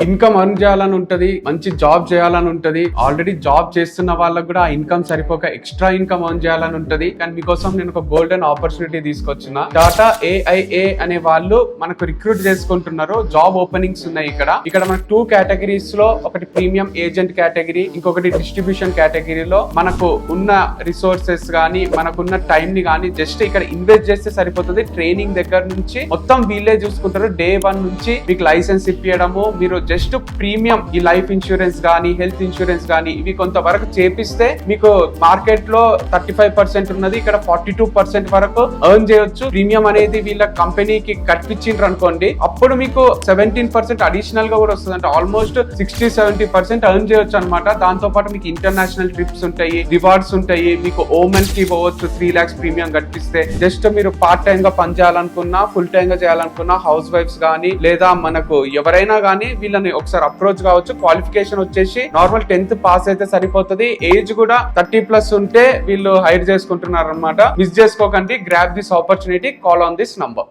Income earn చేయాలని ఉంటది, మంచి జాబ్ చేయాలని ఉంటది. ఆల్రెడీ జాబ్ చేస్తున్న వాళ్ళకి కూడా ఆ ఇన్కమ్ సరిపోక ఎక్స్ట్రా ఇన్కమ్ అర్న్ చేయాలని ఉంటది. కానీ మీకోసం నేను ఒక గోల్డెన్ ఆపర్చునిటీ తీసుకొచ్చిన. టాటా AIA అనే వాళ్ళు మనకు రిక్రూట్ చేసుకుంటున్నారు. జాబ్ ఓపెనింగ్స్ ఉన్నాయి ఇక్కడ మనకు 2 కేటగిరీస్ లో, ఒకటి ప్రీమియం ఏజెంట్ కేటగిరీ, ఇంకొకటి డిస్ట్రిబ్యూషన్ కేటగిరీలో మనకు ఉన్న రిసోర్సెస్ గానీ మనకున్న టైం ని గానీ జస్ట్ ఇక్కడ ఇన్వెస్ట్ చేస్తే సరిపోతుంది. ట్రైనింగ్ దగ్గర నుంచి మొత్తం వీళ్ళే చూసుకుంటారు. Day 1 నుంచి మీకు లైసెన్స్ ఇప్పించడము, మీరు జస్ట్ ప్రీమియం ఈ లైఫ్ ఇన్సూరెన్స్ గానీ హెల్త్ ఇన్సూరెన్స్ గానీ ఇవి కొంతవరకు చేపిస్తే మీకు మార్కెట్ లో 35% ఉన్నది, ఇక్కడ 42% వరకు ఎర్న్ చేయొచ్చు. ప్రీమియం అనేది వీళ్ళ కంపెనీకి కట్టించిండ్రు అనుకోండి, అప్పుడు మీకు 17% అడిషనల్ గా కూడా వస్తుంది. అంటే ఆల్మోస్ట్ 60-70% ఎర్న్ చేయొచ్చు అనమాట. దాంతో పాటు మీకు ఇంటర్నేషనల్ ట్రిప్స్ ఉంటాయి, రివార్డ్స్ ఉంటాయి. మీకు ఓమెన్స్ కి పోవచ్చు 3 lakhs ప్రీమియం కట్టిస్తే. జస్ట్ మీరు పార్ట్ టైం గా పని చేయాలనుకున్నా, ఫుల్ టైం గా చేయాలనుకున్నా, హౌస్ వైఫ్స్ గానీ లేదా మనకు ఎవరైనా గానీ వీళ్ళని ఒకసారి అప్రోచ్ కావచ్చు. క్వాలిఫికేషన్ వచ్చేసి నార్మల్ 10th పాస్ అయితే సరిపోతుంది. ఏజ్ కూడా 30+ ఉంటే వీళ్ళు హైర్ చేసుకుంటున్నారు అనమాట. మిస్ చేసుకోకండి. Grab this opportunity, call on this number.